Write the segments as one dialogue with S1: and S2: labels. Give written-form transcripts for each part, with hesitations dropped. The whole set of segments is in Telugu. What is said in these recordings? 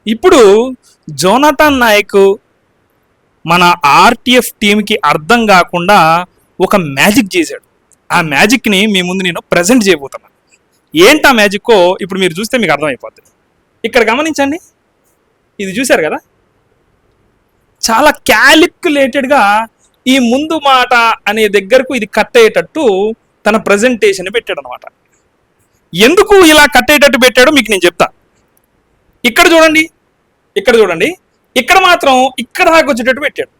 S1: ఇప్పుడు జోనాథన్ నాయక్ మన ఆర్టీఎఫ్ టీంకి అర్థం కాకుండా ఒక మ్యాజిక్ చేశాడు. ఆ మ్యాజిక్ని మీ ముందు నేను ప్రజెంట్ చేయబోతున్నాను. ఏంటి ఆ మ్యాజిక్కో ఇప్పుడు మీరు చూస్తే మీకు అర్థమైపోతుంది. ఇక్కడ గమనించండి, ఇది చూశారు కదా, చాలా క్యాలిక్యులేటెడ్గా ఈ ముందు మాట అనే దగ్గరకు ఇది కట్ అయ్యేటట్టు తన ప్రజెంటేషన్ పెట్టాడు అనమాట. ఎందుకు ఇలా కట్ అయ్యేటట్టు పెట్టాడో మీకు నేను చెప్తా. ఇక్కడ చూడండి, ఇక్కడ చూడండి, ఇక్కడ మాత్రం ఇక్కడ దాకా వచ్చేటట్టు పెట్టాడు.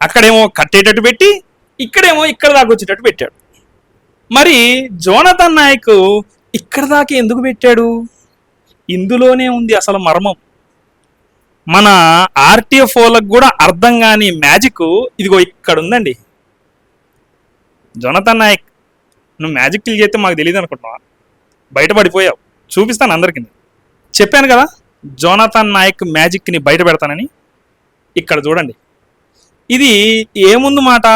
S1: అక్కడేమో కట్టేటట్టు పెట్టి ఇక్కడేమో ఇక్కడ దాకా వచ్చేటట్టు పెట్టాడు. మరి జోనాథన్ నాయక్ ఇక్కడ దాకా ఎందుకు పెట్టాడు? ఇందులోనే ఉంది అసలు మర్మం. మన ఆర్టీఎఫ్ వాళ్ళకు కూడా అర్థం కాని మ్యాజిక్ ఇదిగో ఇక్కడ ఉందండి. జోనాథన్ నాయక్, నువ్వు మ్యాజిక్లు చేస్తే మాకు తెలియదు అనుకుంటున్నావా? బయటపడిపోయావు. చూపిస్తాను అందరికీ. చెప్పాను కదా జోనాథన్ నాయక్ మ్యాజిక్ని బయట పెడతానని. ఇక్కడ చూడండి, ఇది ఏ ముందు మాట?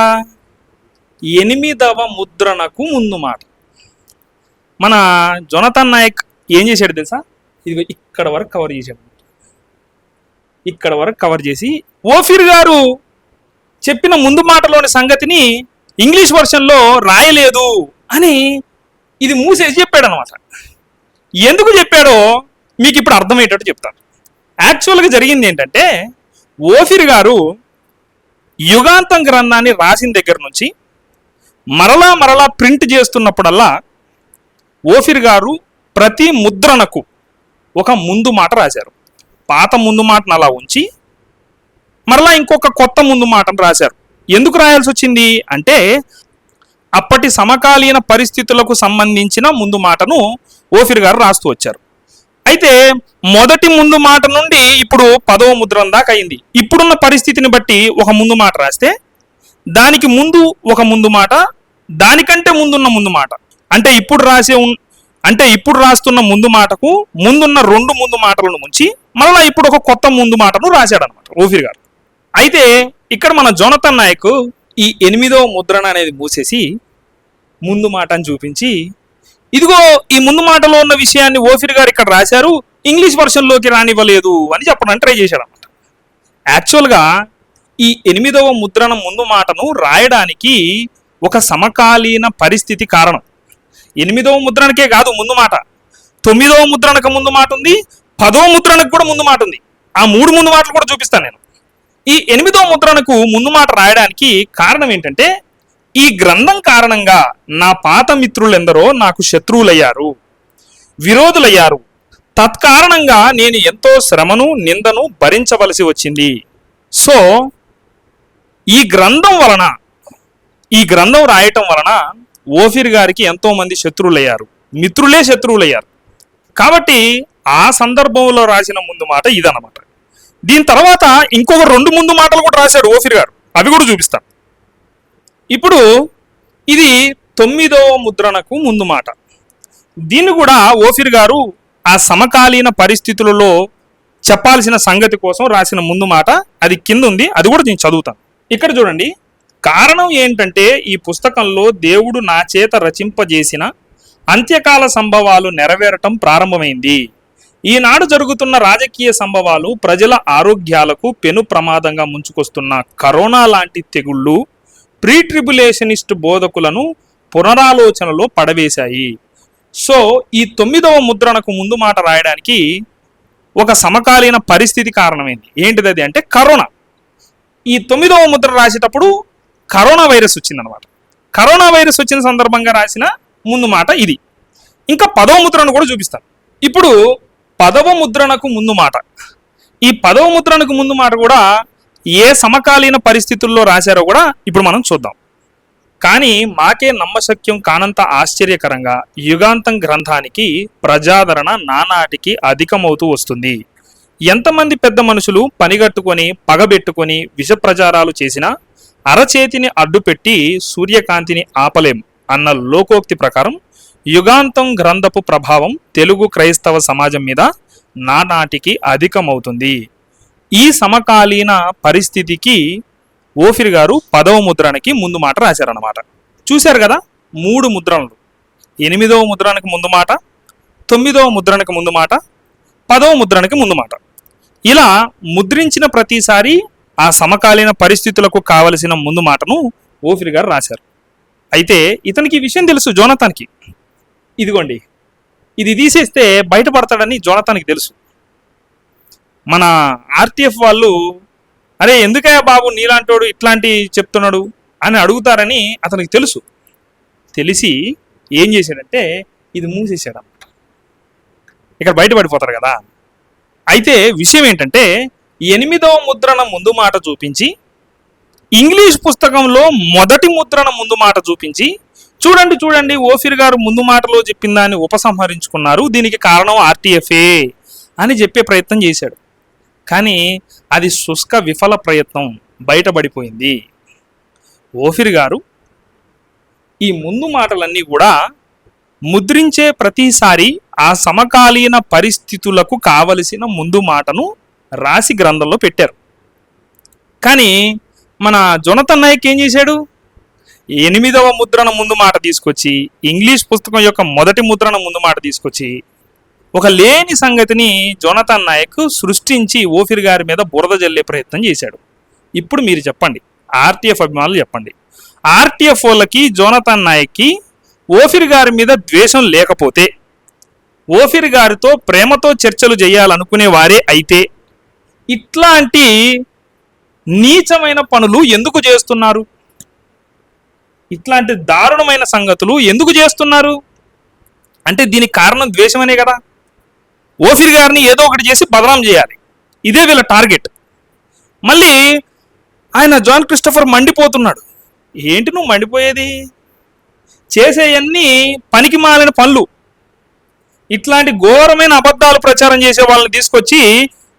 S1: 8వ ముద్రణకు ముందు మాట. మన జోనాథన్ నాయక్ ఏం చేశాడు తెలుసా? ఇది ఇక్కడ వరకు కవర్ చేశాడు. ఇక్కడ వరకు కవర్ చేసి ఓఫీర్ గారు చెప్పిన ముందు మాటలోని సంగతిని ఇంగ్లీష్ వర్షన్లో రాయలేదు అని ఇది మూసేసి చెప్పాడు అనమాట. ఎందుకు చెప్పాడో మీకు ఇప్పుడు అర్థమయ్యేటట్టు చెప్తాను. యాక్చువల్గా జరిగింది ఏంటంటే, ఓఫీర్ గారు యుగాంతం గ్రంథాన్ని రాసిన దగ్గర నుంచి మరలా మరలా ప్రింట్ చేస్తున్నప్పుడల్లా ఓఫీర్ గారు ప్రతి ముద్రణకు ఒక ముందు మాట రాశారు. పాత ముందు మాటను అలా ఉంచి మరలా ఇంకొక కొత్త ముందు మాటను రాశారు. ఎందుకు రాయాల్సి వచ్చింది అంటే, అప్పటి సమకాలీన పరిస్థితులకు సంబంధించిన ముందు మాటను ఓఫీర్ గారు రాస్తూ వచ్చారు. అయితే మొదటి ముందు మాట నుండి ఇప్పుడు 10వ ముద్రణ దాకా అయింది. ఇప్పుడున్న పరిస్థితిని బట్టి ఒక ముందు మాట రాస్తే దానికి ముందు ఒక ముందు మాట, దానికంటే ముందున్న ముందు మాట, అంటే ఇప్పుడు రాస్తున్న ముందు మాటకు ముందున్న 2 ముందు మాటలను ముంచి మళ్ళీ ఇప్పుడు ఒక కొత్త ముందు మాటను రాశాడనమాట ఓఫీర్ గారు. అయితే ఇక్కడ మన జోనాథన్ నాయక్ ఈ 8వ ముద్రణ అనేది మూసేసి ముందు మాట అని చూపించి, ఇదిగో ఈ ముందు మాటలో ఉన్న విషయాన్ని ఓఫీర్ గారు ఇక్కడ రాశారు, ఇంగ్లీష్ వర్షన్లోకి రానివ్వలేదు అని చెప్పడానికి ట్రై చేశాడు అనమాట. యాక్చువల్గా ఈ 8వ ముద్రణ ముందు మాటను రాయడానికి ఒక సమకాలీన పరిస్థితి కారణం. 8వ ముద్రణకే కాదు ముందు మాట, 9వ ముద్రణకు ముందు మాట ఉంది, 10వ ముద్రణకు కూడా ముందు మాట ఉంది. ఆ 3 ముందు మాటలు కూడా చూపిస్తాను నేను. ఈ 8వ ముద్రణకు ముందు మాట రాయడానికి కారణం ఏంటంటే, ఈ గ్రంథం కారణంగా నా పాత మిత్రులెందరో నాకు శత్రువులయ్యారు, విరోధులయ్యారు. తత్కారణంగా నేను ఎంతో శ్రమను నిందను భరించవలసి వచ్చింది. సో ఈ గ్రంథం రాయటం వలన ఓఫీర్ గారికి ఎంతో మంది శత్రువులయ్యారు, మిత్రులే శత్రువులయ్యారు. కాబట్టి ఆ సందర్భంలో రాసిన ముందు మాట ఇదన్నమాట. దీని తర్వాత ఇంకొక 2 ముందు మాటలు కూడా రాశాడు ఓఫీర్ గారు, అవి కూడా చూపిస్తాను. ఇప్పుడు ఇది 9వ ముద్రణకు ముందు మాట. దీన్ని కూడా ఓఫీర్ గారు ఆ సమకాలీన పరిస్థితులలో చెప్పాల్సిన సంగతి కోసం రాసిన ముందు మాట. అది కింద ఉంది, అది కూడా నేను చదువుతాను. ఇక్కడ చూడండి, కారణం ఏంటంటే ఈ పుస్తకంలో దేవుడు నా చేత రచింపజేసిన అంత్యకాల సంభవాలు నెరవేరటం ప్రారంభమైంది. ఈనాడు జరుగుతున్న రాజకీయ సంభవాలు ప్రజల ఆరోగ్యాలకు పెను ప్రమాదంగా ముంచుకొస్తున్న కరోనా లాంటి తెగుళ్ళు ప్రీ ట్రిబులేషనిస్ట్ బోధకులను పునరాలోచనలో పడవేశాయి. సో ఈ 9వ ముద్రణకు ముందు మాట రాయడానికి ఒక సమకాలీన పరిస్థితి కారణమైంది. ఏంటిది అది అంటే కరోనా. ఈ 9వ ముద్ర రాసేటప్పుడు కరోనా వైరస్ వచ్చిందనమాట. కరోనా వైరస్ వచ్చిన సందర్భంగా రాసిన ముందు మాట ఇది. ఇంకా 10వ ముద్రను కూడా చూపిస్తాను. ఇప్పుడు 10వ ముద్రణకు ముందు మాట, ఈ 10వ ముద్రణకు ముందు మాట కూడా ఏ సమకాలీన పరిస్థితుల్లో రాశారో కూడా ఇప్పుడు మనం చూద్దాం. కానీ మాకే నమ్మశక్యం కానంత ఆశ్చర్యకరంగా యుగాంతం గ్రంథానికి ప్రజాదరణ నానాటికి అధికమవుతూ వస్తుంది. ఎంతమంది పెద్ద మనుషులు పనిగట్టుకొని పగబెట్టుకొని విష ప్రచారాలు చేసినా అరచేతిని అడ్డుపెట్టి సూర్యకాంతిని ఆపలేం అన్న లోకోక్తి ప్రకారం యుగాంతం గ్రంథపు ప్రభావం తెలుగు క్రైస్తవ సమాజం మీద నానాటికి అధికమవుతుంది. ఈ సమకాలీన పరిస్థితికి ఓఫీర్ గారు 10వ ముద్రణకి ముందు మాట రాశారన్నమాట. చూశారు కదా, 3 ముద్రణలు. 8వ ముద్రణకు ముందు మాట, 9వ ముద్రణకు ముందు మాట, 10వ ముద్రణకి ముందు మాట. ఇలా ముద్రించిన ప్రతిసారి ఆ సమకాలీన పరిస్థితులకు కావలసిన ముందు మాటను ఓఫిర్ గారు రాశారు. అయితే ఇతనికి ఈ విషయం తెలుసు, జోనతాన్కి. ఇదిగోండి, ఇది తీసేస్తే బయటపడతాడని జోనతాన్కి తెలుసు. మన ఆర్టీఎఫ్ వాళ్ళు, అరే ఎందుకయ్యా బాబు నీలాంటోడు ఇట్లాంటి చెప్తున్నాడు అని అడుగుతారని అతనికి తెలుసు. తెలిసి ఏం చేశాడంటే ఇది మూసేసాడు అన్నమాట. ఇక్కడ బయటపడిపోతారు కదా. అయితే విషయం ఏంటంటే 8వ ముద్రణ ముందు మాట చూపించి, ఇంగ్లీష్ పుస్తకంలో మొదటి ముద్రణ ముందు మాట చూపించి, చూడండి ఓఫిర్ గారు ముందు మాటలో చెప్పిన దాన్ని ఉపసంహరించుకున్నారు, దీనికి కారణం ఆర్టీఎఫ్ఏ అని చెప్పే ప్రయత్నం చేశాడు. కానీ అది శుష్క విఫల ప్రయత్నం, బయటపడిపోయింది. ఓఫిర్ గారు ఈ ముందు మాటలన్నీ కూడా ముద్రించే ప్రతిసారి ఆ సమకాలీన పరిస్థితులకు కావలసిన ముందు మాటను రాసి గ్రంథంలో పెట్టారు. కానీ మన జోనతన్ నాయక్ ఏం చేశాడు? 8వ ముద్రణ ముందు మాట తీసుకొచ్చి, ఇంగ్లీష్ పుస్తకం యొక్క మొదటి ముద్రణ ముందు మాట తీసుకొచ్చి, ఒక లేని సంగతిని జోనతన్ నాయక్ సృష్టించి ఓఫిర్ గారి మీద బురద జల్లే ప్రయత్నం చేశాడు. ఇప్పుడు మీరు చెప్పండి, ఆర్టీఎఫ్ అభిమానులు చెప్పండి, ఆర్టీఎఫ్ వాళ్ళకి జోనతన్ నాయక్కి ఓఫిర్ గారి మీద ద్వేషం లేకపోతే, ఓఫిర్ గారితో ప్రేమతో చర్చలు చేయాలనుకునే వారే అయితే ఇట్లాంటి నీచమైన పనులు ఎందుకు చేస్తున్నారు? ఇట్లాంటి దారుణమైన సంగతులు ఎందుకు చేస్తున్నారు? అంటే దీనికి కారణం ద్వేషమనే కదా. ఓఫిర్ గారిని ఏదో ఒకటి చేసి బదనాం చేయాలి, ఇదే వీళ్ళ టార్గెట్. మళ్ళీ ఆయన జాన్ క్రిస్టఫర్ మండిపోతున్నాడు. ఏంటి నువ్వు మండిపోయేది? చేసేయన్నీ పనికి మాలిన పనులు. ఇట్లాంటి ఘోరమైన అబద్ధాలు ప్రచారం చేసే వాళ్ళని తీసుకొచ్చి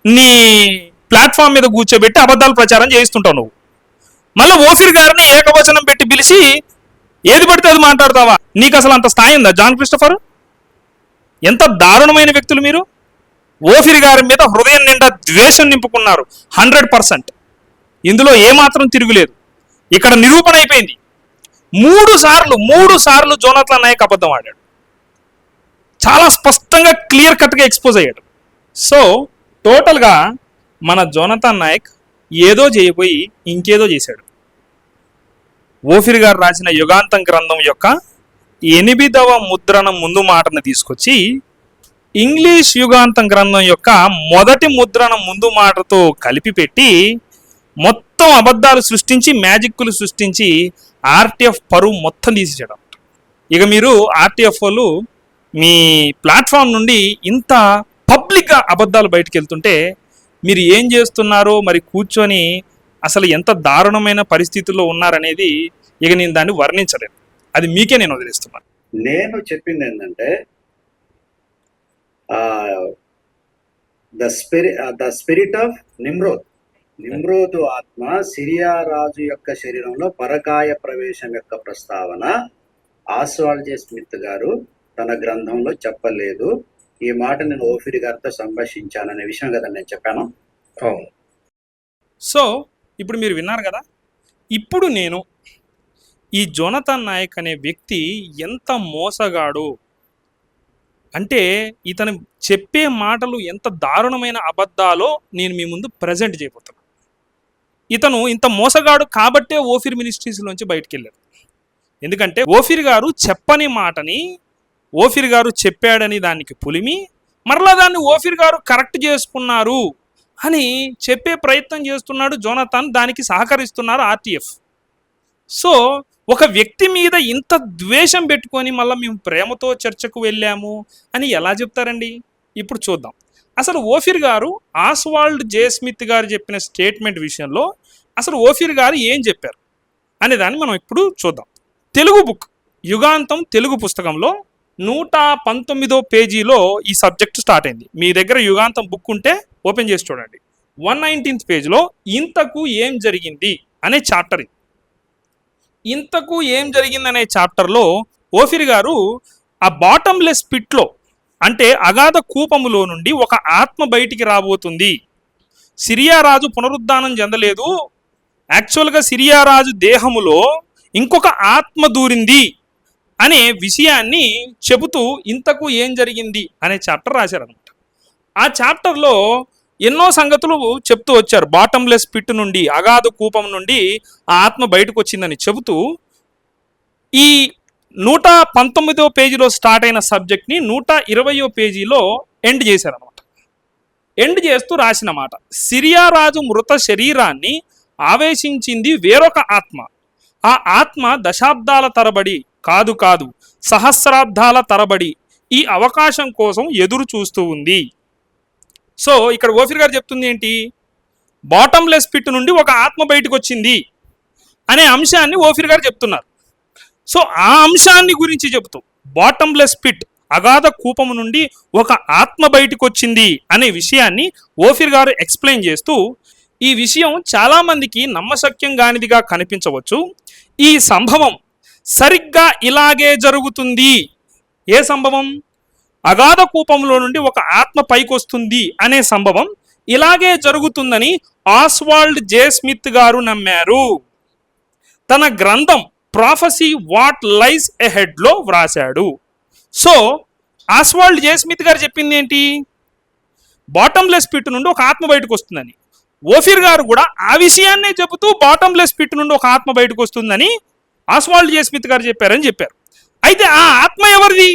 S1: నీ ప్లాట్ఫామ్ మీద కూర్చోబెట్టి అబద్ధాలు ప్రచారం చేయిస్తుంటావు నువ్వు. మళ్ళీ ఓఫిర్ గారిని ఏకవచనం పెట్టి పిలిచి ఏది పడితే అది మాట్లాడతావా? నీకు అసలు అంత స్థాయి ఉందా జాన్ క్రిస్టఫర్? ఎంత దారుణమైన వ్యక్తులు మీరు! ఓఫిర్ గారి మీద హృదయం నిండా ద్వేషం నింపుకున్నారు 100%. ఇందులో ఏమాత్రం తిరుగులేదు. ఇక్కడ నిరూపణ అయిపోయింది. 3 సార్లు జోనతన్ నాయక్ అబద్ధం ఆడాడు. చాలా స్పష్టంగా క్లియర్ కట్గా ఎక్స్పోజ్ అయ్యాడు. సో టోటల్గా మన జోనతన్ నాయక్ ఏదో చేయబోయి ఇంకేదో చేశాడు. ఓఫిర్ గారు రాసిన యుగాంతం గ్రంథం యొక్క 8వ ముద్రణ ముందు మాటను తీసుకొచ్చి ఇంగ్లీష్ యుగాంతం గ్రంథం యొక్క మొదటి ముద్రణ ముందు మాటతో కలిపి పెట్టి మొత్తం అబద్ధాలు సృష్టించి, మ్యాజిక్లు సృష్టించి ఆర్టీఎఫ్ పరువు మొత్తం తీసేయడం. ఇక మీరు ఆర్టీఎఫ్ వాళ్ళు మీ ప్లాట్ఫామ్ నుండి ఇంత పబ్లిక్గా అబద్ధాలు బయటకు వెళ్తుంటే మీరు ఏం చేస్తున్నారో మరి కూర్చొని అసలు ఎంత దారుణమైన పరిస్థితుల్లో ఉన్నారనేది ఇక నేను దాన్ని వర్ణించలేను. అది మీకే నేను వదిలేస్తున్నాను.
S2: నేను చెప్పింది ఏంటంటే ద స్పిరిట్ ఆఫ్ నిమ్రోదు ఆత్మ సిరియా రాజు యొక్క శరీరంలో పరకాయ ప్రవేశం యొక్క ప్రస్తావన ఆస్వాల్డ్ జే స్మిత్ గారు తన గ్రంథంలో చెప్పలేదు. ఈ మాట నేను ఓఫిర్ గారితో సంభాషించాననే విషయం కదా నేను చెప్పాను.
S1: సో ఇప్పుడు మీరు విన్నారు కదా. ఇప్పుడు నేను ఈ జోనతన్ నాయక్ అనే వ్యక్తి ఎంత మోసగాడు అంటే, ఇతను చెప్పే మాటలు ఎంత దారుణమైన అబద్ధాలో నేను మీ ముందు ప్రజెంట్ చేయబోతున్నాను. ఇతను ఇంత మోసగాడు కాబట్టే ఓఫిర్ మినిస్ట్రీస్లోంచి బయటికి వెళ్ళాడు. ఎందుకంటే ఓఫిర్ గారు చెప్పని మాటని ఓఫిర్ గారు చెప్పాడని దానికి పులిమి మరలా దాన్ని ఓఫిర్ గారు కరెక్ట్ చేసుకున్నారు అని చెప్పే ప్రయత్నం చేస్తున్నాడు జోనతన్. దానికి సహకరిస్తున్నారు ఆర్టీఎఫ్. సో ఒక వ్యక్తి మీద ఇంత ద్వేషం పెట్టుకొని మళ్ళీ మేము ప్రేమతో చర్చకు వెళ్ళాము అని ఎలా చెప్తారండి? ఇప్పుడు చూద్దాం. అసలు ఓఫిర్ గారు ఆస్వాల్డ్ జే స్మిత్ గారు చెప్పిన స్టేట్మెంట్ విషయంలో అసలు ఓఫిర్ గారు ఏం చెప్పారు అనే దాన్ని మనం ఇప్పుడు చూద్దాం. తెలుగు బుక్ యుగాంతం తెలుగు పుస్తకంలో 119వ పేజీలో ఈ సబ్జెక్ట్ స్టార్ట్ అయింది. మీ దగ్గర యుగాంతం బుక్ ఉంటే ఓపెన్ చేసి చూడండి. 119th పేజ్లో ఇంతకు ఏం జరిగింది అనే చాప్టర్. ఇంతకు ఏం జరిగిందనే చాప్టర్లో ఓఫిర్ గారు ఆ బాటమ్లెస్ పిట్లో అంటే అగాధ కూపములో నుండి ఒక ఆత్మ బయటికి రాబోతుంది, సిరియా రాజు పునరుద్ధానం చెందలేదు, యాక్చువల్గా సిరియా రాజు దేహములో ఇంకొక ఆత్మ దూరింది అనే విషయాన్ని చెబుతూ ఇంతకు ఏం జరిగింది అనే చాప్టర్ రాశారనమాట. ఆ చాప్టర్లో ఎన్నో సంగతులు చెప్తూ వచ్చారు. బాటంలెస్ పిట్ నుండి, అగాధ కూపం నుండి ఆ ఆత్మ బయటకు వచ్చిందని చెబుతూ ఈ 119వ పేజీలో స్టార్ట్ అయిన సబ్జెక్ట్ని 120వ పేజీలో ఎండ్ చేశారనమాట. ఎండ్ చేస్తూ రాసిన మాట, సిరియా రాజు మృత శరీరాన్ని ఆవేశించింది వేరొక ఆత్మ. ఆ ఆత్మ దశాబ్దాల తరబడి కాదు సహస్రాబ్దాల తరబడి ఈ అవకాశం కోసం ఎదురు చూస్తూ ఉంది. సో ఇక్కడ ఓఫీర్ గారు చెప్తుంది ఏంటి? బాటంలెస్ పిట్ నుండి ఒక ఆత్మ బయటకు వచ్చింది అనే అంశాన్ని ఓఫీర్ గారు చెప్తున్నారు. సో ఆ అంశాన్ని గురించి చెబుతూ బాటంలెస్ పిట్, అగాధ కూపము నుండి ఒక ఆత్మ బయటకు వచ్చింది అనే విషయాన్ని ఓఫీర్ గారు ఎక్స్ప్లెయిన్ చేస్తూ, ఈ విషయం చాలా మందికి నమ్మశక్యం కానిదిగా కనిపించవచ్చు. ఈ సంభవం సరిగ్గా ఇలాగే జరుగుతుంది. ఏ సంభవం? అగాధ కూపంలో నుండి ఒక ఆత్మ పైకొస్తుంది అనే సంభవం ఇలాగే జరుగుతుందని ఆస్వాల్డ్ జే స్మిత్ గారు నమ్మారు. తన గ్రంథం ప్రాఫెసీ వాట్ లైస్ ఎహెడ్ లో వ్రాశాడు. సో ఆస్వాల్డ్ జే స్మిత్ గారు చెప్పింది ఏంటి? బాటంలెస్ పిట్ నుండి ఒక ఆత్మ బయటకు వస్తుందని. ఓఫీర్ గారు కూడా ఆ విషయాన్నే చెబుతూ బాటంలెస్ పిట్ నుండి ఒక ఆత్మ బయటకు వస్తుందని ఆస్వాల్డ్ జే స్మిత్ గారు చెప్పారని చెప్పారు. అయితే ఆ ఆత్మ ఎవరిది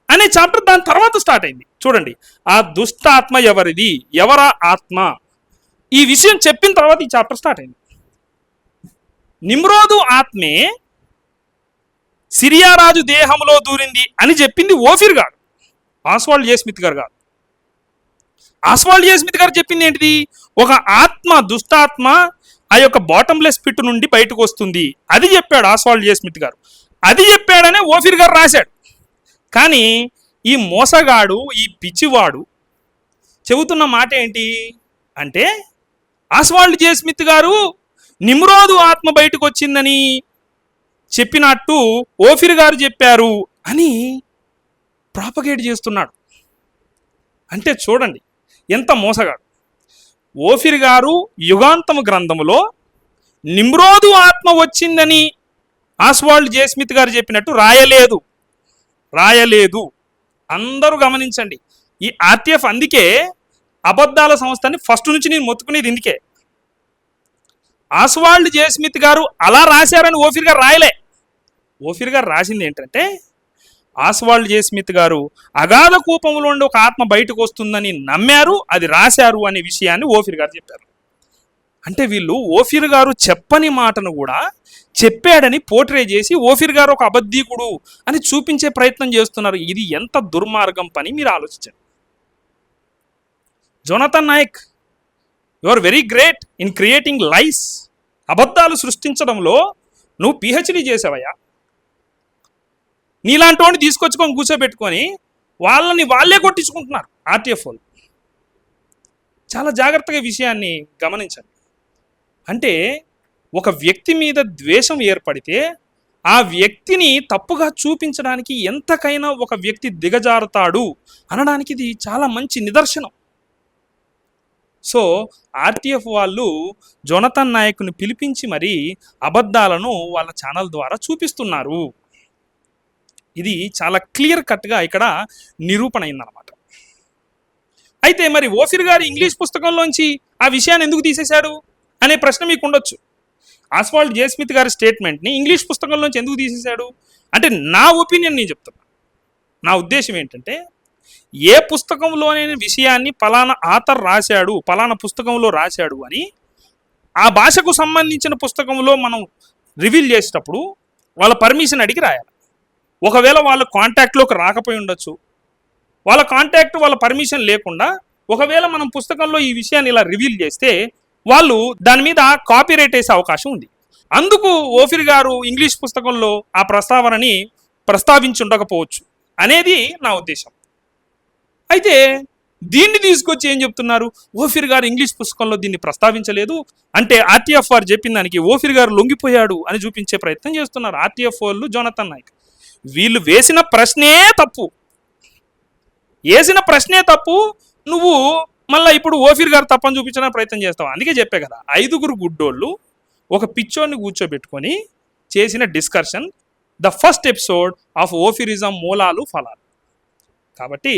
S1: అనే చాప్టర్ దాని తర్వాత స్టార్ట్ అయింది. చూడండి, ఆ దుష్ట ఆత్మ ఎవరిది, ఎవరా ఆత్మ, ఈ విషయం చెప్పిన తర్వాత ఈ చాప్టర్ స్టార్ట్ అయింది. నిమ్రోదు ఆత్మే సిరియా రాజు దేహంలో దూరింది అని చెప్పింది ఓఫీర్ గారు, ఆస్వాల్డ్ జే స్మిత్ గారు కాదు. ఆస్వాల్డ్ జే స్మిత్ గారు చెప్పింది ఏంటిది? ఒక ఆత్మ, దుష్టాత్మ ఆ యొక్క బాటంలెస్ పిట్ నుండి బయటకు వస్తుంది. అది చెప్పాడు ఆస్వాల్డ్ జే స్మిత్ గారు. అది చెప్పాడనే ఓఫీర్ గారు రాశాడు. కానీ ఈ మోసగాడు, ఈ పిచ్చివాడు చెబుతున్న మాట ఏంటి అంటే, ఆస్వాల్డ్ జే స్మిత్ గారు నిమ్రోదు ఆత్మ బయటకు వచ్చిందని చెప్పినట్టు ఓఫీర్ గారు చెప్పారు అని ప్రాపగేట్ చేస్తున్నాడు. అంటే చూడండి ఎంత మోసగాడు. ఓఫీర్ గారు యుగాంతము గ్రంథములో నిమ్రోదు ఆత్మ వచ్చిందని ఆస్వాల్డ్ జే స్మిత్ గారు చెప్పినట్టు రాయలేదు. అందరూ గమనించండి. ఈ ఆర్టీఎఫ్ అందుకే అబద్ధాల సంస్థని ఫస్ట్ నుంచి నేను మొత్తుకునేది ఇందుకే. ఆస్వాల్డ్ జే స్మిత్ గారు అలా రాశారని ఓఫీర్ గారు రాయలే. ఓఫీర్ గారు రాసింది ఏంటంటే, ఆస్వాల్డ్ జే స్మిత్ గారు అగాధ కూపంలో ఉండి ఒక ఆత్మ బయటకు వస్తుందని నమ్మారు, అది రాశారు అనే విషయాన్ని ఓఫీర్ గారు చెప్పారు. అంటే వీళ్ళు ఓఫీర్ గారు చెప్పని మాటను కూడా చెప్పాడని పోర్ట్రే చేసి ఓఫీర్ గారు ఒక అబద్ధీకుడు అని చూపించే ప్రయత్నం చేస్తున్నారు. ఇది ఎంత దుర్మార్గం పని మీరు ఆలోచించండి. Jonathan Nayak, you are very great in creating lies. అబద్ధాలు సృష్టించడంలో నువ్వు పిహెచ్డీ చేసావయ్యా. నీలాంటి వాడిని తీసుకొచ్చుకొని కూర్చోబెట్టుకొని వాళ్ళే కొట్టించుకుంటున్నారు ఆర్టీఎఫ్ వాళ్ళు. చాలా జాగ్రత్తగా విషయాన్ని గమనించండి. అంటే ఒక వ్యక్తి మీద ద్వేషం ఏర్పడితే ఆ వ్యక్తిని తప్పుగా చూపించడానికి ఎంతకైనా ఒక వ్యక్తి దిగజారుతాడు అనడానికి ఇది చాలా మంచి నిదర్శనం. సో ఆర్టీఎఫ్ వాళ్ళు జోనథన్ నాయక్ని పిలిపించి మరీ అబద్ధాలను వాళ్ళ ఛానల్ ద్వారా చూపిస్తున్నారు. ఇది చాలా క్లియర్ కట్గా ఇక్కడ నిరూపణ అయిందనమాట. అయితే మరి ఓఫీర్ గారు ఇంగ్లీష్ పుస్తకంలోంచి ఆ విషయాన్ని ఎందుకు తీసేశాడు అనే ప్రశ్న మీకు ఉండొచ్చు. ఆస్వాల్డ్ జే స్మిత్ గారి స్టేట్మెంట్ని ఇంగ్లీష్ పుస్తకంలోంచి ఎందుకు తీసేశాడు అంటే, నా ఒపీనియన్ నేను చెప్తున్నా. నా ఉద్దేశం ఏంటంటే, ఏ పుస్తకంలోనే విషయాన్ని పలానా ఆథర్ రాశాడు, పలానా పుస్తకంలో రాశాడు అని ఆ భాషకు సంబంధించిన పుస్తకంలో మనం రివీల్ చేసేటప్పుడు వాళ్ళ పర్మిషన్ అడిగి రాయాలి. ఒకవేళ వాళ్ళ కాంటాక్ట్లోకి రాకపోయి ఉండొచ్చు, వాళ్ళ కాంటాక్ట్ వాళ్ళ పర్మిషన్ లేకుండా ఒకవేళ మనం పుస్తకంలో ఈ విషయాన్ని ఇలా రివీల్ చేస్తే వాళ్ళు దాని మీద కాపీరైట్ వేసే అవకాశం ఉంది. అందుకు ఓఫీర్ గారు ఇంగ్లీష్ పుస్తకంలో ఆ ప్రస్తావనని ప్రస్తావించి ఉండకపోవచ్చు అనేది నా ఉద్దేశం. అయితే దీన్ని తీసుకొచ్చి ఏం చెప్తున్నారు, ఓఫీర్ గారు ఇంగ్లీష్ పుస్తకంలో దీన్ని ప్రస్తావించలేదు అంటే ఆర్టీఎఫ్ వారు చెప్పిన దానికి ఓఫీర్ గారు లొంగిపోయాడు అని చూపించే ప్రయత్నం చేస్తున్నారు ఆర్టీఎఫ్ వాళ్ళు, జోనథన్ నాయక్. వీళ్ళు వేసిన ప్రశ్నే తప్పు. నువ్వు మళ్ళీ ఇప్పుడు ఓఫీర్ గారు తప్పని చూపించడానికి ప్రయత్నం చేస్తావు. అందుకే చెప్పే కదా, 5 గుడ్డోళ్ళు ఒక పిచ్చోడిని కూర్చోబెట్టుకొని చేసిన discussion the first episode of ఓఫీరిజం మూలాలు ఫలాలు. కాబట్టి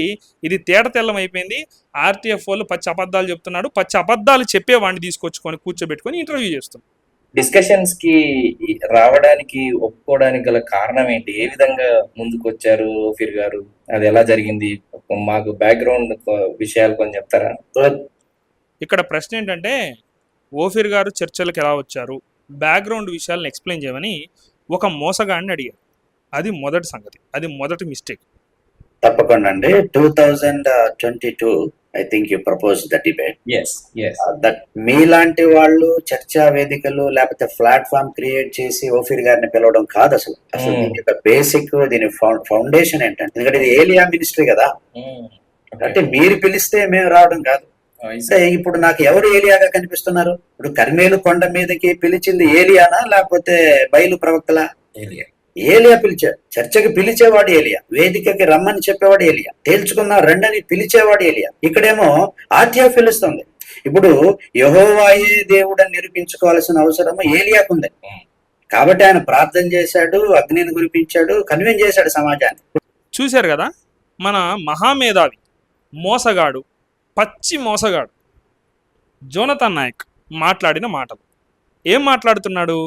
S1: ఇది తేట తెల్లం అయిపోయింది. ఆర్టీఎఫ్ వాళ్ళు పచ్చి అబద్ధాలు చెప్తున్నాడు. పచ్చి అబద్ధాలు చెప్పేవాడిని తీసుకొచ్చుకొని కూర్చోబెట్టుకొని ఇంటర్వ్యూ చేస్తున్నాడు.
S3: డిస్కషన్స్ కి రావడానికి ఒప్పుకోవడానికి గల కారణం ఏంటి? ఏ విధంగా ముందుకు వచ్చారు ఓఫీర్ గారు? అది ఎలా జరిగింది? మాకు బ్యాక్గ్రౌండ్ విషయాలు కొంచెం చెప్తారా?
S1: ఇక్కడ ప్రశ్న ఏంటంటే ఓఫీర్ గారు చర్చలకు ఎలా వచ్చారు, బ్యాక్గ్రౌండ్ విషయాలను ఎక్స్ప్లెయిన్ చేయమని ఒక మోసగాడిని అడిగారు. అది మొదటి సంగతి, అది మొదటి మిస్టేక్.
S2: తప్పకుండా అండి. 2022 I think you propose the debate. That మీలాంటి వాళ్ళు చర్చా వేదికలు లేకపోతే ప్లాట్ఫామ్ క్రియేట్ చేసి ఓఫీర్ గారిని పిలవడం కాదు. అసలు దీని యొక్క బేసిక్, దీని ఫౌండేషన్ ఏంటంటే, ఎందుకంటే ఇది ఏలియా మినిస్ట్రీ కదా, అంటే మీరు పిలిస్తే మేము రావడం కాదు. అంటే ఇప్పుడు నాకు ఎవరు ఏలియాగా కనిపిస్తున్నారు? ఇప్పుడు కర్మేలు కొండ మీదకి పిలిచింది ఏలియానా లేకపోతే బయలు ప్రవక్తలా? ఏలియా పిలిచాడు. చర్చకి పిలిచేవాడు ఏలియా, వేదికకి రమ్మని చెప్పేవాడు ఏలియా, తేల్చుకున్నా రెండని పిలిచేవాడు ఏలియా. ఇక్కడేమో ఆర్టీఎఫ్ పిలుస్తుంది. ఇప్పుడు యెహోవాయే దేవుడని నిరూపించుకోవాల్సిన అవసరం ఏలియాకుంది. కాబట్టి ఆయన ప్రార్థన చేశాడు, అగ్నిని కురిపించాడు, కన్విన్స్ చేశాడు సమాజాన్ని.
S1: చూశారు కదా, మన మహామేధావి మోసగాడు, పచ్చి మోసగాడు జోనథన్ నాయక్ మాట్లాడిన మాటలు. ఏం మాట్లాడుతున్నాడు?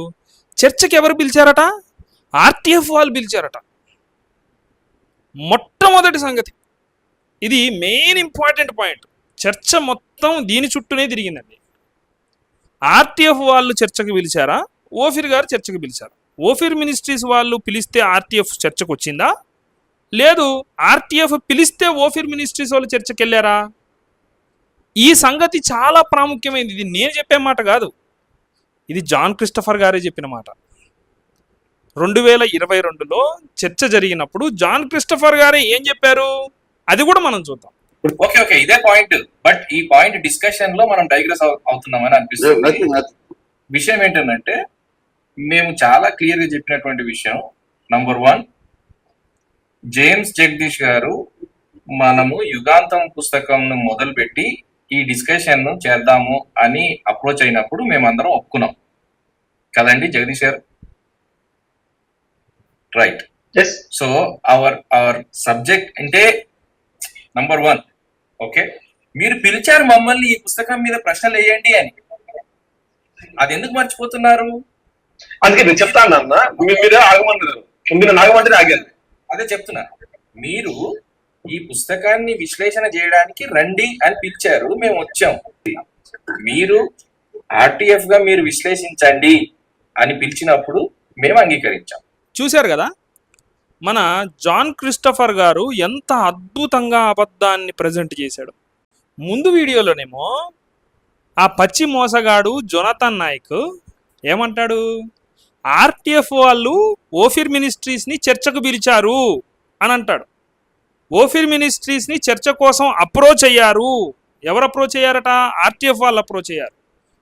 S1: చర్చకి ఎవరు పిలిచారట? ఆర్టీఎఫ్ వాళ్ళు పిలిచారట. మొట్టమొదటి సంగతి ఇది, మెయిన్ ఇంపార్టెంట్ పాయింట్. చర్చ మొత్తం దీని చుట్టూనే తిరిగిందండి. ఆర్టీఎఫ్ వాళ్ళు చర్చకు పిలిచారా, ఓఫీర్ గారు చర్చకు పిలిచారా? ఓఫీర్ మినిస్ట్రీస్ వాళ్ళు పిలిస్తే ఆర్టీఎఫ్ చర్చకు వచ్చిందా? లేదు, ఆర్టీఎఫ్ పిలిస్తే ఓఫీర్ మినిస్ట్రీస్ వాళ్ళు చర్చకు వెళ్ళారా? ఈ సంగతి చాలా ప్రాముఖ్యమైనది. ఇది నేను చెప్పే మాట కాదు, ఇది జాన్ క్రిస్టఫర్ గారే చెప్పిన మాట. 2022లో చర్చ జరిగినప్పుడు జాన్ క్రిస్టఫర్ గారే ఏం చెప్పారు, అది కూడా మనం చూద్దాం.
S3: ఓకే, ఇదే పాయింట్. బట్ ఈ పాయింట్ డిస్కషన్ లో మనం డైగ్రెస్ అవుతున్నామని అనిపిస్తుంది. విషయం ఏంటంటే, మేము చాలా క్లియర్ గా చెప్పినటువంటి విషయం, నంబర్ 1, జేమ్స్ జగదీష్ గారు మనము యుగాంతం పుస్తకం మొదలుపెట్టి ఈ డిస్కషన్ ను చేద్దాము అని అప్రోచ్ అయినప్పుడు మేమందరం ఒప్పుకున్నాం కదండి జగదీష్ గారు? రైట్. సో అవర్ సబ్జెక్ట్ అంటే నంబర్ 1, ఓకే, మీరు పిలిచారు మమ్మల్ని ఈ పుస్తకం మీద ప్రశ్నలు వేయండి అని. అది ఎందుకు మర్చిపోతున్నారు?
S4: అందుకే నేను చెప్తాను అన్న, మీరు ఆగమన్నారు, మీరు నాగమంటే ఆగారు.
S3: అదే చెప్తున్నా, మీరు ఈ పుస్తకాన్ని విశ్లేషణ చేయడానికి రండి అని పిలిచారు, మేము వచ్చాం. మీరు ఆర్టీఎఫ్ గా మీరు విశ్లేషించండి అని పిలిచినప్పుడు మేము అంగీకరించాం.
S1: చూశారు కదా, మన జాన్ క్రిస్టఫర్ గారు ఎంత అద్భుతంగా అబద్ధాన్ని ప్రజెంట్ చేశాడు. ముందు వీడియోలోనేమో ఆ పచ్చి మోసగాడు జోనథన్ నాయక్ ఏమంటాడు, ఆర్టీఎఫ్ వాళ్ళు ఓఫీర్ మినిస్ట్రీస్ని చర్చకు పిలిచారు అని అంటాడు. ఓఫీర్ మినిస్ట్రీస్ని చర్చ కోసం అప్రోచ్ అయ్యారు. ఎవరు అప్రోచ్ అయ్యారట? ఆర్టీఎఫ్ వాళ్ళు అప్రోచ్ అయ్యారు.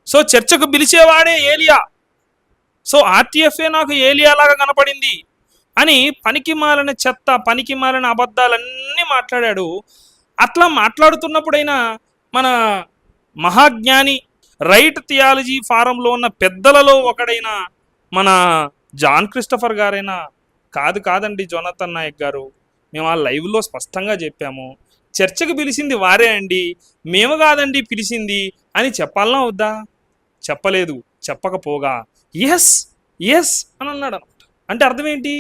S1: సో చర్చకు పిలిచేవాడే ఏలియా. సో ఆర్టీఎఫ్ఏ నాకు ఏలియా లాగా కనపడింది అని పనికి మాలిన చెత్త, పనికి మాలిన అబద్ధాలన్నీ మాట్లాడాడు. అట్లా మాట్లాడుతున్నప్పుడైనా మన మహాజ్ఞాని, రైట్ థియాలజీ ఫారంలో ఉన్న పెద్దలలో ఒకడైన మన జాన్ క్రిస్టఫర్ గారైనా కాదండి జోనథన్ నాయక్ గారు, మేము ఆ లైవ్లో స్పష్టంగా చెప్పాము, చర్చకు పిలిచింది వారే అండి, మేము కాదండి పిలిచింది అని చెప్పాలనా వద్దా? చెప్పలేదు. చెప్పకపోగా ఎస్ అని అన్నాడు అనమాట. అంటే అర్థం ఏంటి?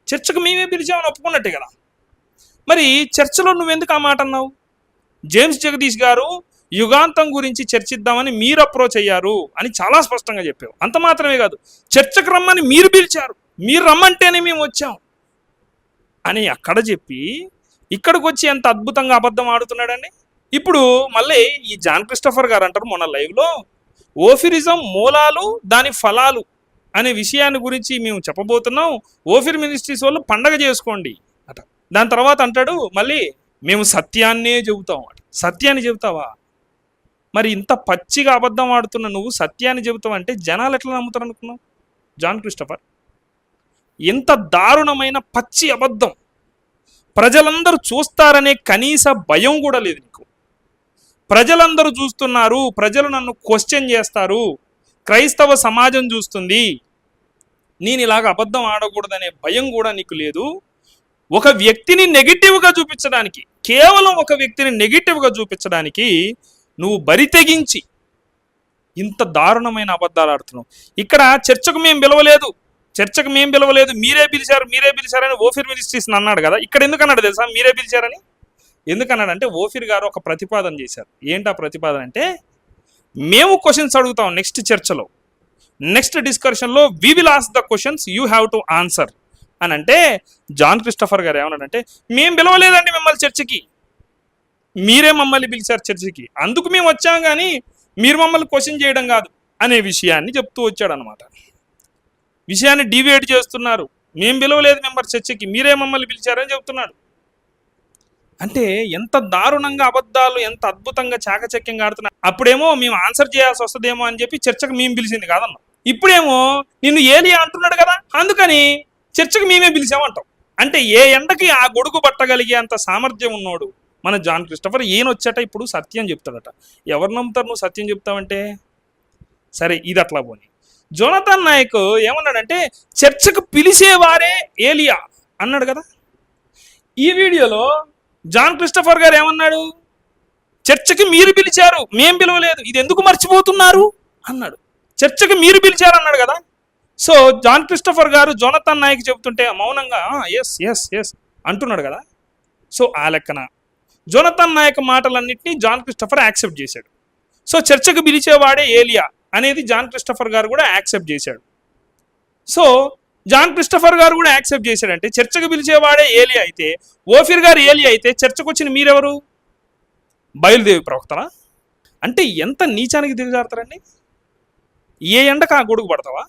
S1: చర్చకు మేమే పిలిచామని ఒప్పుకున్నట్టే కదా. మరి చర్చలో నువ్వెందుకు ఆ మాట అన్నావు? జేమ్స్ జగదీష్ గారు యుగాంతం గురించి చర్చిద్దామని మీరు అప్రోచ్ అయ్యారు అని చాలా స్పష్టంగా చెప్పావు. అంత మాత్రమే కాదు, చర్చకు రమ్మని మీరు పిలిచారు, మీరు రమ్మంటేనే మేము వచ్చాం అని అక్కడ చెప్పి ఇక్కడికి వచ్చి ఎంత అద్భుతంగా అబద్ధం ఆడుతున్నాడండి. ఇప్పుడు మళ్ళీ ఈ జాన్ క్రిస్టఫర్ గారు అంటారు మొన్న లైవ్లో, ఓఫిరిజం మూలాలు దాని ఫలాలు అనే విషయాన్ని గురించి మేము చెప్పబోతున్నాం, ఓఫిర్ మినిస్ట్రీస్ వాళ్ళు పండగ చేసుకోండి అట. దాని తర్వాత అంటాడు మళ్ళీ, మేము సత్యాన్నే చెబుతాం అట. సత్యాన్ని చెబుతావా? మరి ఇంత పచ్చిగా అబద్ధం ఆడుతున్న నువ్వు సత్యాన్ని చెబుతావు అంటే జనాలు ఎట్లా నమ్ముతారు అనుకున్నావు? జాన్ క్రిస్టఫర్, ఎంత దారుణమైన పచ్చి అబద్ధం! ప్రజలందరూ చూస్తారనే కనీస భయం కూడా లేదు నీకు. ప్రజలందరూ చూస్తున్నారు, ప్రజలు నన్ను క్వశ్చన్ చేస్తారు, క్రైస్తవ సమాజం చూస్తుంది, నేను ఇలాగ అబద్ధం ఆడకూడదనే భయం కూడా నీకు లేదు. ఒక వ్యక్తిని నెగిటివ్గా చూపించడానికి, కేవలం ఒక వ్యక్తిని నెగిటివ్గా చూపించడానికి నువ్వు బరి తెగించి ఇంత దారుణమైన అబద్ధాలు ఆడుతున్నావు. ఇక్కడ చర్చకు మేము పిలవలేదు, మీరే పిలిచారని ఓఫిర్ మినిస్ట్రీస్ అన్నాడు కదా. ఇక్కడ ఎందుకన్నాడు తెలుసా మీరే పిలిచారని? ఎందుకన్నాడంటే ఓఫిర్ గారు ఒక ప్రతిపాదన చేశారు. ఏంటి ఆ ప్రతిపాదన అంటే, మేము క్వశ్చన్స్ అడుగుతాం నెక్స్ట్ చర్చలో, నెక్స్ట్ డిస్కషన్లో we will ask the questions, you have to answer అని అంటే, జాన్ క్రిస్టఫర్ గారు ఏమన్నాడంటే, మేము పిలవలేదండి మిమ్మల్ని చర్చకి, మీరే మమ్మల్ని పిలిచారు చర్చకి, అందుకు మేము వచ్చాం కానీ మీరు మమ్మల్ని క్వశ్చన్ చేయడం కాదు అనే విషయాన్ని చెప్తూ వచ్చాడు అనమాట. విషయాన్ని డివేట్ చేస్తున్నారు. మేము పిలవలేదు మిమ్మల్ని చర్చకి, మీరే మమ్మల్ని పిలిచారని చెప్తున్నాడు. అంటే ఎంత దారుణంగా అబద్ధాలు, ఎంత అద్భుతంగా చాకచక్యంగా ఆడుతున్నారు. అప్పుడేమో మేము ఆన్సర్ చేయాల్సి వస్తుందేమో అని చెప్పి చర్చకు మేము పిలిచింది కాదన్నా. ఇప్పుడేమో నిన్ను ఏలియా అంటున్నాడు కదా, అందుకని చర్చకు మేమే పిలిచామంటాం. అంటే ఏ ఎండకి ఆ గొడుగు పట్టగలిగే అంత సామర్థ్యం ఉన్నోడు మన జాన్ క్రిస్టఫర్. ఈయన వచ్చాట ఇప్పుడు సత్యం చెప్తాడట. ఎవరు నమ్ముతారు నువ్వు సత్యం చెప్తావంటే? సరే ఇది అట్లా పోనీ. జోనథన్ నాయక్ ఏమన్నాడంటే, చర్చకు పిలిచేవారే ఏలియా అన్నాడు కదా. ఈ వీడియోలో జాన్ క్రిస్టఫర్ గారు ఏమన్నాడు? చర్చకి మీరు పిలిచారు, మేం పిలవలేదు, ఇది ఎందుకు మర్చిపోతున్నారు అన్నాడు. చర్చకి మీరు పిలిచారు అన్నాడు కదా. సో జాన్ క్రిస్టఫర్ గారు జోనథన్ నాయక్ చెబుతుంటే మౌనంగా ఎస్ ఎస్ ఎస్ అంటున్నాడు కదా. సో ఆ లెక్కన జోనథన్ నాయక్ మాటలన్నింటినీ జాన్ క్రిస్టఫర్ యాక్సెప్ట్ చేశాడు. సో చర్చకు పిలిచేవాడే ఏలియా అనేది జాన్ క్రిస్టఫర్ గారు కూడా యాక్సెప్ట్ చేశాడు. సో జాన్ క్రిస్టఫర్ గారు కూడా యాక్సెప్ట్ చేశాడంటే చర్చకు పిలిచేవాడే ఏలియా అయితే, ఓఫిర్ గారు ఏలియా అయితే, చర్చకు వచ్చిన మీరెవరు? బయలుదేవి ప్రవక్తలా? అంటే ఎంత నీచానికి దిగజారుతారండి. ఏ ఎండకు ఆ గొడుగు పడతావా?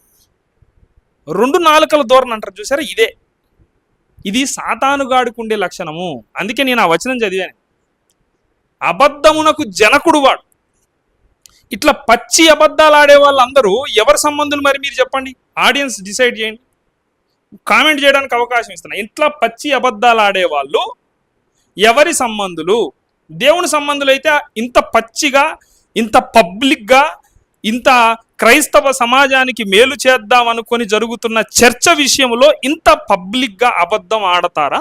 S1: 2 నాలుకల ధోరణి అంటారు చూసారా, ఇది సాతానుగాడుకుండే లక్షణము. అందుకే నేను ఆ వచనం చదివాను, అబద్ధమునకు జనకుడు వాడు. ఇట్లా పచ్చి అబద్ధాలు ఆడే వాళ్ళందరూ ఎవరి సంబంధులు మరి మీరు చెప్పండి, ఆడియన్స్ డిసైడ్ చేయండి, కామెంట్ చేయడానికి అవకాశం ఇస్తున్నా. ఇట్లా పచ్చి అబద్ధాలు ఆడేవాళ్ళు ఎవరి సంబంధులు? దేవుని సంబంధులు అయితే ఇంత పచ్చిగా, ఇంత పబ్లిక్గా, ఇంత క్రైస్తవ సమాజానికి మేలు చేద్దాం అనుకొని జరుగుతున్న చర్చ విషయంలో ఇంత పబ్లిక్గా అబద్ధం ఆడతారా?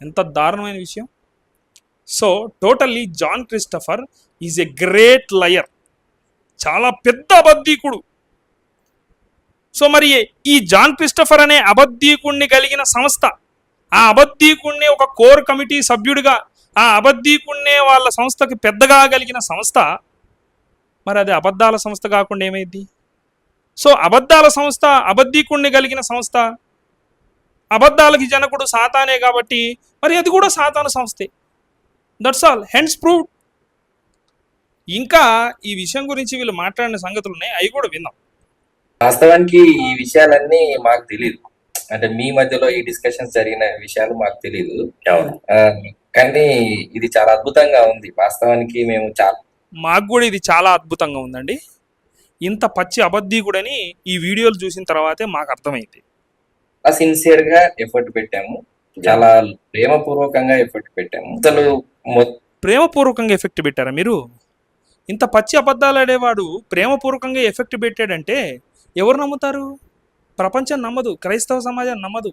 S1: ఎంత దారుణమైన విషయం. So totally John Christopher is a great liar, చాలా పెద్ద అబద్ధీకుడు. సో మరి ఈ జాన్ క్రిస్టఫర్ అనే అబద్ధీకుణ్ణి కలిగిన సంస్థ, ఆ అబద్ధీకుణ్ణి ఒక కోర్ కమిటీ సభ్యుడిగా, ఆ అబద్ధీకుణ్ణే వాళ్ళ సంస్థకి పెద్దగా కలిగిన సంస్థ, మరి అది అబద్ధాల సంస్థ కాకుండా ఏమైంది? సో అబద్ధాల సంస్థ, అబద్ధీకుణ్ణి కలిగిన సంస్థ, అబద్ధాలకి జనకుడు సాతానే కాబట్టి మరి అది కూడా సాతాను సంస్థే. That's all, hence proved. ఇంకా ఈ విషయం గురించి వీళ్ళు మాట్లాడిన సంగతులు ఉన్నాయి, అవి కూడా విందాం.
S3: వాస్తవానికి ఈ విషయాలన్నీ మాకు తెలియదు, అంటే మీ మధ్యలో ఈ డిస్కషన్స్ జరిగిన విషయాలు మాకు తెలియదు. కానీ ఇది చాలా అద్భుతంగా ఉంది. వాస్తవానికి
S1: మాకు కూడా ఇది చాలా అద్భుతంగా ఉందండి. ఇంత పచ్చి అబద్ధీకుడని ఈ వీడియోలు చూసిన తర్వాతే మాకు అర్థమైంది.
S3: సిన్సియర్ గా ఎఫర్ట్ పెట్టాము, చాలా ప్రేమపూర్వకంగా ఎఫర్ట్ పెట్టాము. అసలు
S1: ప్రేమపూర్వకంగా ఎఫెక్ట్ పెట్టారా మీరు? ఇంత పచ్చి అబద్ధాలు ఆడేవాడు ప్రేమపూర్వకంగా ఎఫెక్ట్ పెట్టాడంటే ఎవరు నమ్ముతారు? ప్రపంచం నమ్మదు, క్రైస్తవ సమాజం నమ్మదు.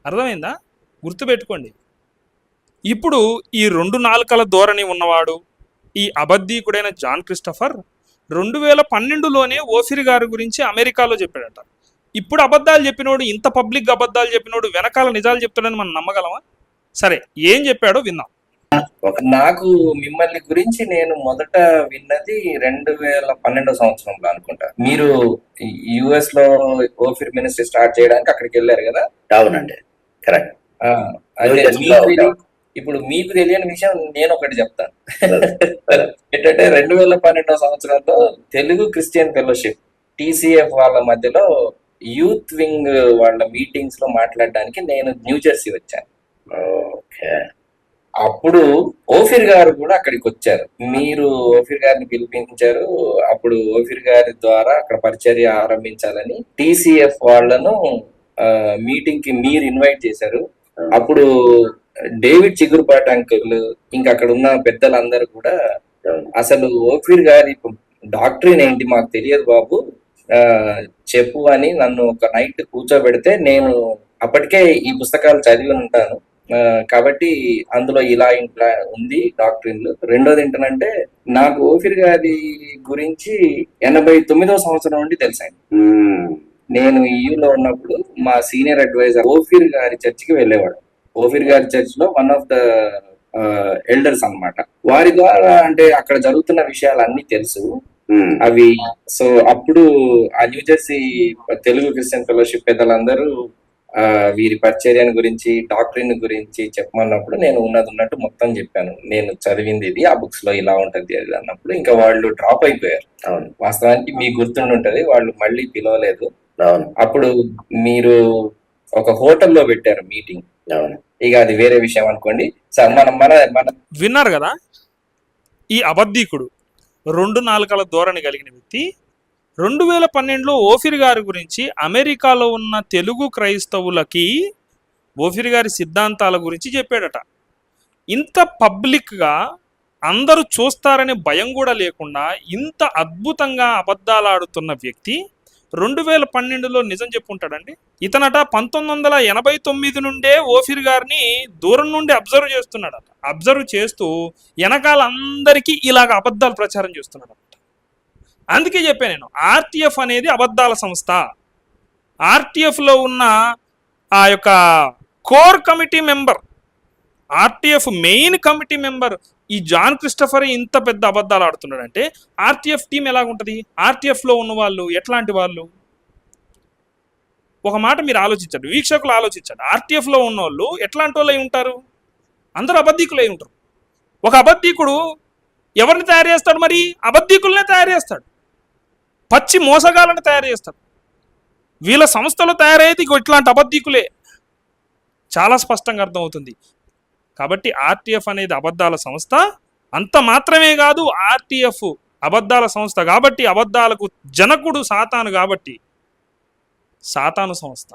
S1: అర్థమైందా? గుర్తుపెట్టుకోండి. ఇప్పుడు ఈ 2 నాలుకల ధోరణి ఉన్నవాడు, ఈ అబద్ధీకుడైన జాన్ క్రిస్టఫర్ 2012లోనే ఓఫిర్ గారి గురించి అమెరికాలో చెప్పాడట. ఇప్పుడు అబద్ధాలు చెప్పినోడు, ఇంత పబ్లిక్ అబద్ధాలు చెప్పినోడు వెనకాల నిజాలు చెప్తాడని మనం నమ్మగలమా? సరే, ఏం చెప్పాడో విన్నాం.
S3: నాకు మిమ్మల్ని గురించి నేను మొదట విన్నది 2012 సంవత్సరంలో అనుకుంటా. మీరు యుఎస్ లో ఓఫిర్ మినిస్ట్రీ స్టార్ట్ చేయడానికి అక్కడికి వెళ్ళారు కదా?
S2: అవునండి, కరెక్ట్.
S3: అదే ఇప్పుడు మీకు తెలియని విషయం నేను ఒకటి చెప్తాను. ఏంటంటే 2012 సంవత్సరంలో తెలుగు క్రిస్టియన్ ఫెలోషిప్ TCF వాళ్ళ మధ్యలో యూత్ వింగ్ వాళ్ళ మీటింగ్స్ లో మాట్లాడడానికి నేను న్యూజెర్సీ వచ్చాను. అప్పుడు ఓఫిర్ గారు కూడా అక్కడికి వచ్చారు. మీరు ఓఫిర్ గారిని పిలిపించారు. అప్పుడు ఓఫిర్ గారి ద్వారా అక్కడ పరిచర్య ఆరంభించాలని TCF వాళ్ళను మీటింగ్ కి మీరు ఇన్వైట్ చేశారు. అప్పుడు డేవిడ్ చిగురుపాటి అంకుల్, ఇంకా అక్కడ ఉన్న పెద్దలందరూ కూడా అసలు ఓఫిర్ గారి డాక్టరీన్ ఏంటి మాకు తెలియదు బాబు, చెప్పు అని నన్ను ఒక నైట్ కూర్చోబెడితే నేను
S5: అప్పటికే ఈ పుస్తకాలు చదివి ఉంటాను. కాబట్టి అందులో ఇలా ఉంది డాక్ట్రిన్లు. రెండోది ఏంటంటే నాకు ఓఫిర్ గారి గురించి 89వ సంవత్సరం నుండి తెలుసండి. నేను ఈయూలో ఉన్నప్పుడు మా సీనియర్ అడ్వైజర్ ఓఫిర్ గారి చర్చికి వెళ్ళేవాడు. ఓఫిర్ గారి చర్చ్ లో వన్ ఆఫ్ ద ఎల్డర్స్ అన్నమాట. వారి ద్వారా అంటే అక్కడ జరుగుతున్న విషయాలు అన్ని తెలుసు అవి. సో అప్పుడు ఆ న్యూజెర్సీ తెలుగు క్రిస్టియన్ ఫెలోషిప్ పెద్దలందరూ వీరి పరిచర్యను గురించి డాక్టరీన్ గురించి చెప్పమన్నప్పుడు నేను ఉన్నట్టు మొత్తం చెప్పాను. నేను చదివింది ఇది, ఆ బుక్స్ లో ఇలా ఉంటది అది అన్నప్పుడు ఇంకా వాళ్ళు డ్రాప్ అయిపోయారు. అవును, వాస్తవానికి మీకు గుర్తుండి ఉంటది, వాళ్ళు మళ్ళీ పిలవలేదు. అవును, అప్పుడు మీరు ఒక హోటల్లో పెట్టారు మీటింగ్. అవును, ఇక అది వేరే విషయం అనుకోండి. మన
S1: విన్నారు కదా, ఈ అబద్ధీకుడు 2 నాలుకల ధోరణి కలిగిన వ్యక్తి 2012లో ఓఫిర్ గారి గురించి అమెరికాలో ఉన్న తెలుగు క్రైస్తవులకి ఓఫిర్ గారి సిద్ధాంతాల గురించి చెప్పాడట. ఇంత పబ్లిక్గా అందరూ చూస్తారనే భయం కూడా లేకుండా ఇంత అద్భుతంగా అబద్ధాలు ఆడుతున్న వ్యక్తి 2012లో నిజం చెప్పుంటాడండి. ఇతనట 1989 నుండే ఓఫిర్ గారిని దూరం నుండి అబ్జర్వ్ చేస్తున్నాడట. అబ్జర్వ్ చేస్తూ వెనకాల అందరికీ ఇలాగ అబద్ధాలు ప్రచారం చేస్తున్నాడు. అందుకే చెప్పాను నేను, ఆర్టీఎఫ్ అనేది అబద్ధాల సంస్థ. ఆర్టీఎఫ్లో ఉన్న ఆ యొక్క core committee member, RTF main committee member ఈ జాన్ క్రిస్టఫర్ ఇంత పెద్ద అబద్ధాలు ఆడుతున్నాడంటే ఆర్టీఎఫ్ టీం ఎలాగుంటుంది? ఆర్టీఎఫ్లో ఉన్న వాళ్ళు ఎట్లాంటి వాళ్ళు? ఒక మాట మీరు ఆలోచించండి, వీక్షకులు ఆలోచించండి. ఆర్టీఎఫ్లో ఉన్న వాళ్ళు ఎట్లాంటి వాళ్ళు అయి ఉంటారు? అందరూ అబద్ధీకులు అయి ఉంటారు. ఒక అబద్ధీకుడు ఎవరిని తయారు చేస్తాడు? మరి అబద్ధీకులనే తయారు చేస్తాడు, పచ్చి మోసగాళ్ళని తయారు చేస్తాడు. వీళ్ళ సంస్థలో తయారయ్యేది ఇట్లాంటి అబద్ధీకులే. చాలా స్పష్టంగా అర్థమవుతుంది. కాబట్టి ఆర్టీఎఫ్ అనేది అబద్ధాల సంస్థ. అంత మాత్రమే కాదు, ఆర్టీఎఫ్ అబద్ధాల సంస్థ కాబట్టి, అబద్ధాలకు జనకుడు సాతాను కాబట్టి సాతాను సంస్థ.